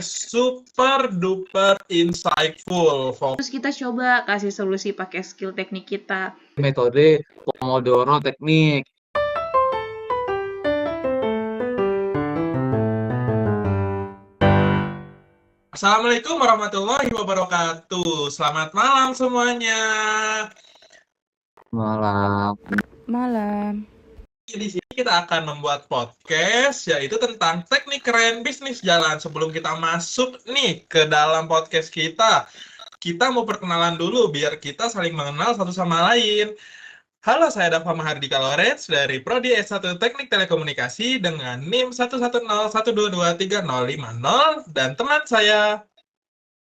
super duper insightful. Terus kita coba kasih solusi pakai skill teknik kita. Metode Pomodoro teknik. Assalamualaikum warahmatullahi wabarakatuh. Selamat malam semuanya. Malam. Di sini kita akan membuat podcast yaitu tentang teknik keren bisnis jalan. Sebelum kita masuk nih ke dalam podcast kita mau perkenalan dulu biar kita saling mengenal satu sama lain. Halo, saya Dava Mahardika Lawrence dari Prodi S1 Teknik Telekomunikasi dengan NIM 110122350 dan teman saya.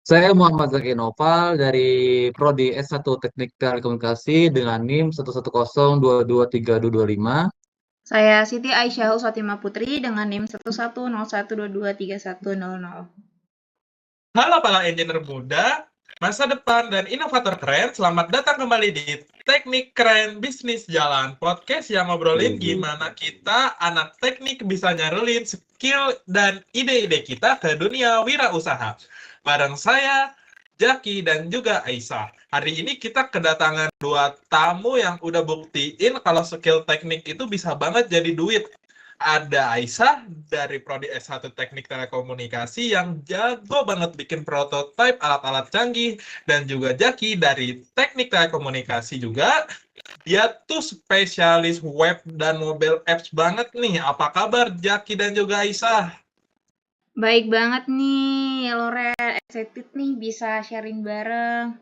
Saya Muhammad Zaki Noval dari Prodi S1 Teknik Telekomunikasi dengan NIM 110223225. Saya Siti Aisyah Uswatima Putri dengan NIM 11012223100. Halo para engineer muda, masa depan dan inovator keren, selamat datang kembali di Teknik Keren Bisnis Jalan, podcast yang ngobrolin gimana kita anak teknik bisa nyarulin skill dan ide-ide kita ke dunia wirausaha. Bareng saya, Jaki dan juga Aisyah. Hari ini kita kedatangan dua tamu yang udah buktiin kalau skill teknik itu bisa banget jadi duit. Ada Aisyah dari Prodi S1 Teknik Telekomunikasi yang jago banget bikin prototipe alat-alat canggih, dan juga Jaki dari Teknik Telekomunikasi juga. Dia tuh spesialis web dan mobile apps banget nih. Apa kabar Jaki dan juga Aisyah? Baik banget nih, Loren. Excited nih bisa sharing bareng.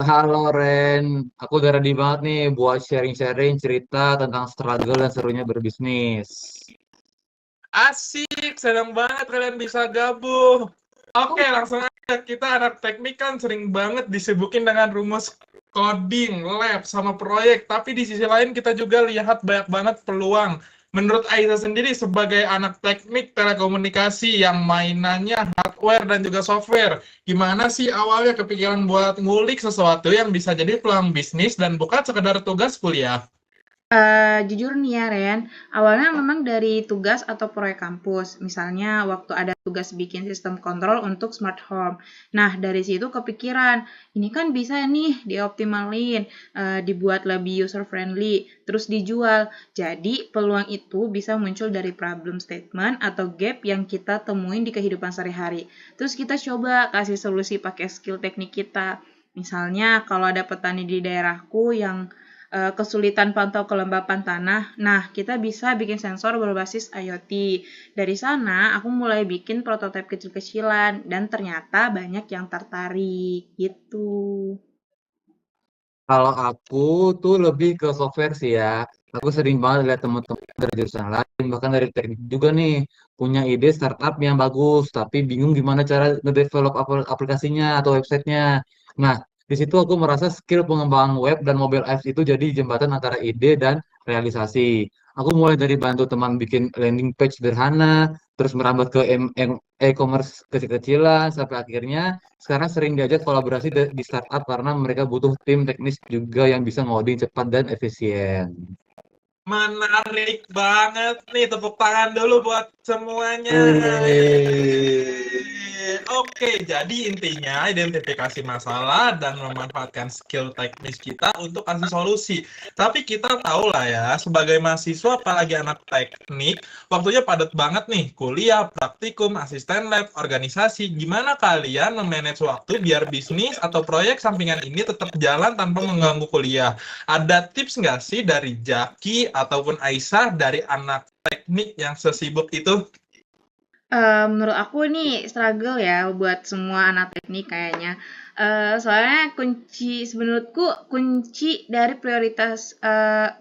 Halo Ren, aku udah ready banget nih buat sharing-sharing cerita tentang struggle dan serunya berbisnis. Asik, senang banget kalian bisa gabung. Oke, langsung aja. Kita anak teknik kan sering banget disibukin dengan rumus coding, lab, sama proyek. Tapi di sisi lain kita juga lihat banyak banget peluang. Menurut Aisyah sendiri sebagai anak teknik telekomunikasi yang mainannya hardware dan juga software, gimana sih awalnya kepikiran buat ngulik sesuatu yang bisa jadi peluang bisnis dan bukan sekedar tugas kuliah? Jujur nih ya, Ren, awalnya memang dari tugas atau proyek kampus. Misalnya waktu ada tugas bikin sistem kontrol untuk smart home. Nah, dari situ kepikiran, ini kan bisa nih dioptimalin, dibuat lebih user friendly, terus dijual. Jadi, peluang itu bisa muncul dari problem statement atau gap yang kita temuin di kehidupan sehari-hari. Terus kita coba kasih solusi pakai skill teknik kita. Misalnya, kalau ada petani di daerahku yang kesulitan pantau kelembapan tanah. Nah, kita bisa bikin sensor berbasis IoT. Dari sana, aku mulai bikin prototipe kecil-kecilan dan ternyata banyak yang tertarik gitu. Kalau aku tuh lebih ke software sih ya. Aku sering banget lihat teman-teman dari jurusan lain, bahkan dari teknik juga nih, punya ide startup yang bagus, tapi bingung gimana cara ngedevelop aplikasinya atau websitenya. Nah, di situ aku merasa skill pengembangan web dan mobile apps itu jadi jembatan antara ide dan realisasi. Aku mulai dari bantu teman bikin landing page sederhana, terus merambat ke e-commerce kecil-kecilan, sampai akhirnya sekarang sering diajak kolaborasi di startup karena mereka butuh tim teknis juga yang bisa ngoding cepat dan efisien. Menarik banget nih, tepuk tangan dulu buat semuanya. Wih. Oke, jadi intinya identifikasi masalah dan memanfaatkan skill teknis kita untuk kasih solusi. Tapi kita tahu lah ya, sebagai mahasiswa apalagi anak teknik, waktunya padat banget nih, kuliah, praktikum, asisten lab, organisasi. Gimana kalian memanage waktu biar bisnis atau proyek sampingan ini tetap jalan tanpa mengganggu kuliah? Ada tips nggak sih dari Jaki ataupun Aisyah dari anak teknik yang sesibuk itu? Menurut aku nih struggle ya buat semua anak teknik kayaknya. Soalnya menurutku kunci dari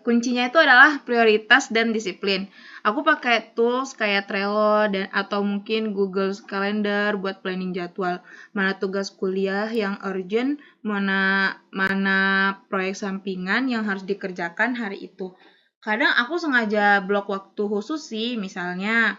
kuncinya itu adalah prioritas dan disiplin. Aku pakai tools kayak Trello dan atau mungkin Google Calendar buat planning jadwal. Mana tugas kuliah yang urgent, mana mana proyek sampingan yang harus dikerjakan hari itu. Kadang aku sengaja blok waktu khusus sih, misalnya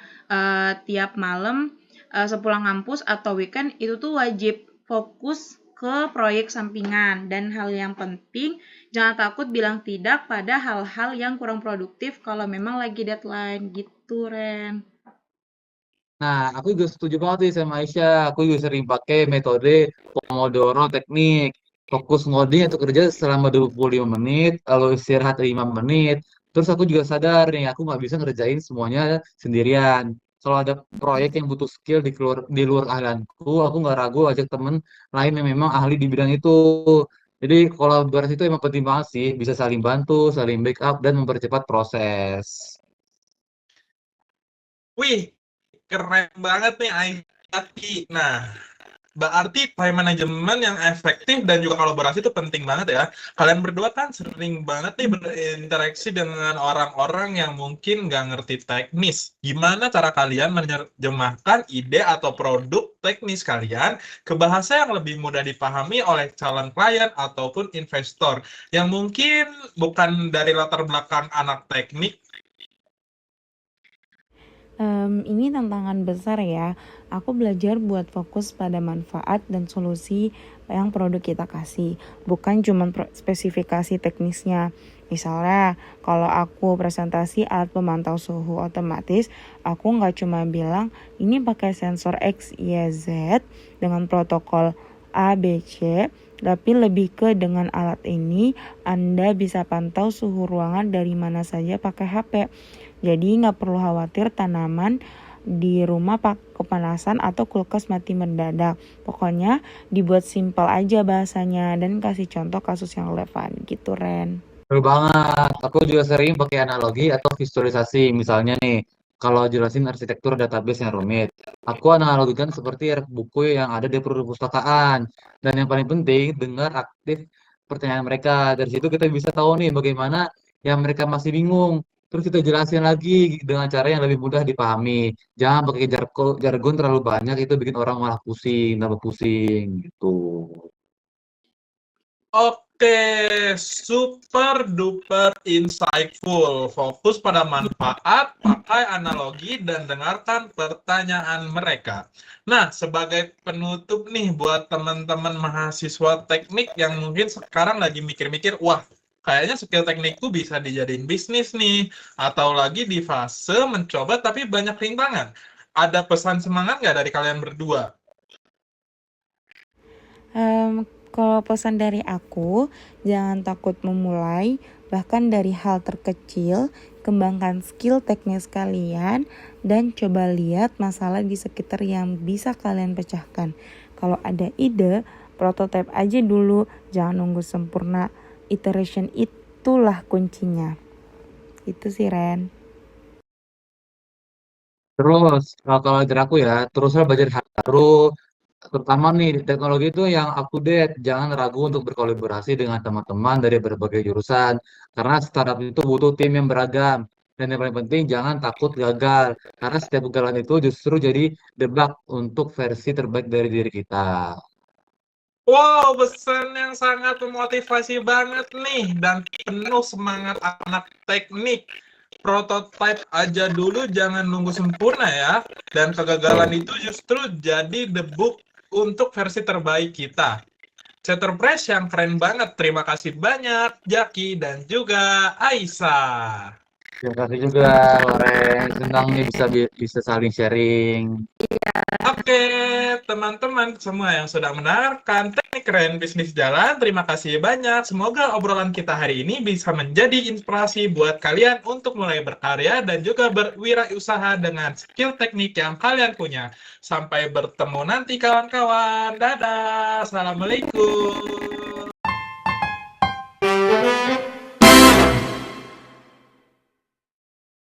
tiap malam sepulang kampus atau weekend itu tuh wajib fokus ke proyek sampingan. Dan hal yang penting, jangan takut bilang tidak pada hal-hal yang kurang produktif kalau memang lagi deadline gitu, Ren. Nah, aku juga setuju banget nih sama Aisyah. Aku juga sering pakai metode Pomodoro teknik. Fokus ngoding atau kerja selama 25 menit, lalu istirahat 5 menit. Terus aku juga sadar nih, aku nggak bisa ngerjain semuanya sendirian. Kalau ada proyek yang butuh skill di luar ahlianku, aku nggak ragu ajak temen lain yang memang ahli di bidang itu. Jadi kolaborasi itu emang penting banget sih, bisa saling bantu, saling backup, dan mempercepat proses. Wih, keren banget nih Aiki. Nah, berarti time management yang efektif dan juga kolaborasi itu penting banget ya. Kalian berdua kan sering banget nih berinteraksi dengan orang-orang yang mungkin nggak ngerti teknis. Gimana cara kalian menerjemahkan ide atau produk teknis kalian ke bahasa yang lebih mudah dipahami oleh calon klien ataupun investor yang mungkin bukan dari latar belakang anak teknik. Ini tantangan besar ya. Aku belajar buat fokus pada manfaat dan solusi yang produk kita kasih, bukan cuma spesifikasi teknisnya. Misalnya, kalau aku presentasi alat pemantau suhu otomatis, aku nggak cuma bilang ini pakai sensor X, Y, Z dengan protokol A, B, C, tapi lebih ke dengan alat ini Anda bisa pantau suhu ruangan dari mana saja pakai HP. Jadi nggak perlu khawatir tanaman di rumah kepanasan atau kulkas mati mendadak. Pokoknya dibuat simpel aja bahasanya dan kasih contoh kasus yang relevan gitu, Ren. Betul banget. Aku juga sering pakai analogi atau visualisasi. Misalnya nih, kalau jelasin arsitektur database yang rumit, aku analogikan seperti rak buku yang ada di perpustakaan. Dan yang paling penting, dengar aktif pertanyaan mereka. Dari situ kita bisa tahu nih bagaimana yang mereka masih bingung. Terus kita jelasin lagi dengan cara yang lebih mudah dipahami. Jangan pakai jargon terlalu banyak, itu bikin orang malah pusing, tambah pusing gitu. Oke, super duper insightful. Fokus pada manfaat, pakai analogi, dan dengarkan pertanyaan mereka. Nah, sebagai penutup nih buat teman-teman mahasiswa teknik yang mungkin sekarang lagi mikir-mikir, wah, kayaknya skill teknikku bisa dijadiin bisnis nih, atau lagi di fase mencoba tapi banyak rintangan. Ada pesan semangat nggak dari kalian berdua? Kalau pesan dari aku, jangan takut memulai, bahkan dari hal terkecil, kembangkan skill teknis kalian, dan coba lihat masalah di sekitar yang bisa kalian pecahkan. Kalau ada ide, prototype aja dulu, jangan nunggu sempurna. Iteration itulah kuncinya. Itu sih, Ren. Terus, kalau dari aku ya, teruslah belajar hal baru, terutama nih teknologi itu yang update. Jangan ragu untuk berkolaborasi dengan teman-teman dari berbagai jurusan, karena startup itu butuh tim yang beragam. Dan yang paling penting, jangan takut gagal, karena setiap kegagalan itu justru jadi debak untuk versi terbaik dari diri kita. Wow, pesan yang sangat memotivasi banget nih dan penuh semangat anak teknik. Prototype aja dulu, jangan nunggu sempurna ya. Dan kegagalan itu justru jadi debut untuk versi terbaik kita. Chatterpress yang keren banget. Terima kasih banyak, Jaki dan juga Aisyah. Terima kasih juga, Loren. Senang nih bisa saling sharing. Oke, teman-teman semua yang sudah mendengarkan Teknik Keren Bisnis Jalan, terima kasih banyak. Semoga obrolan kita hari ini bisa menjadi inspirasi buat kalian untuk mulai berkarya dan juga berwirausaha dengan skill teknik yang kalian punya. Sampai bertemu nanti kawan-kawan. Dadah. Assalamualaikum.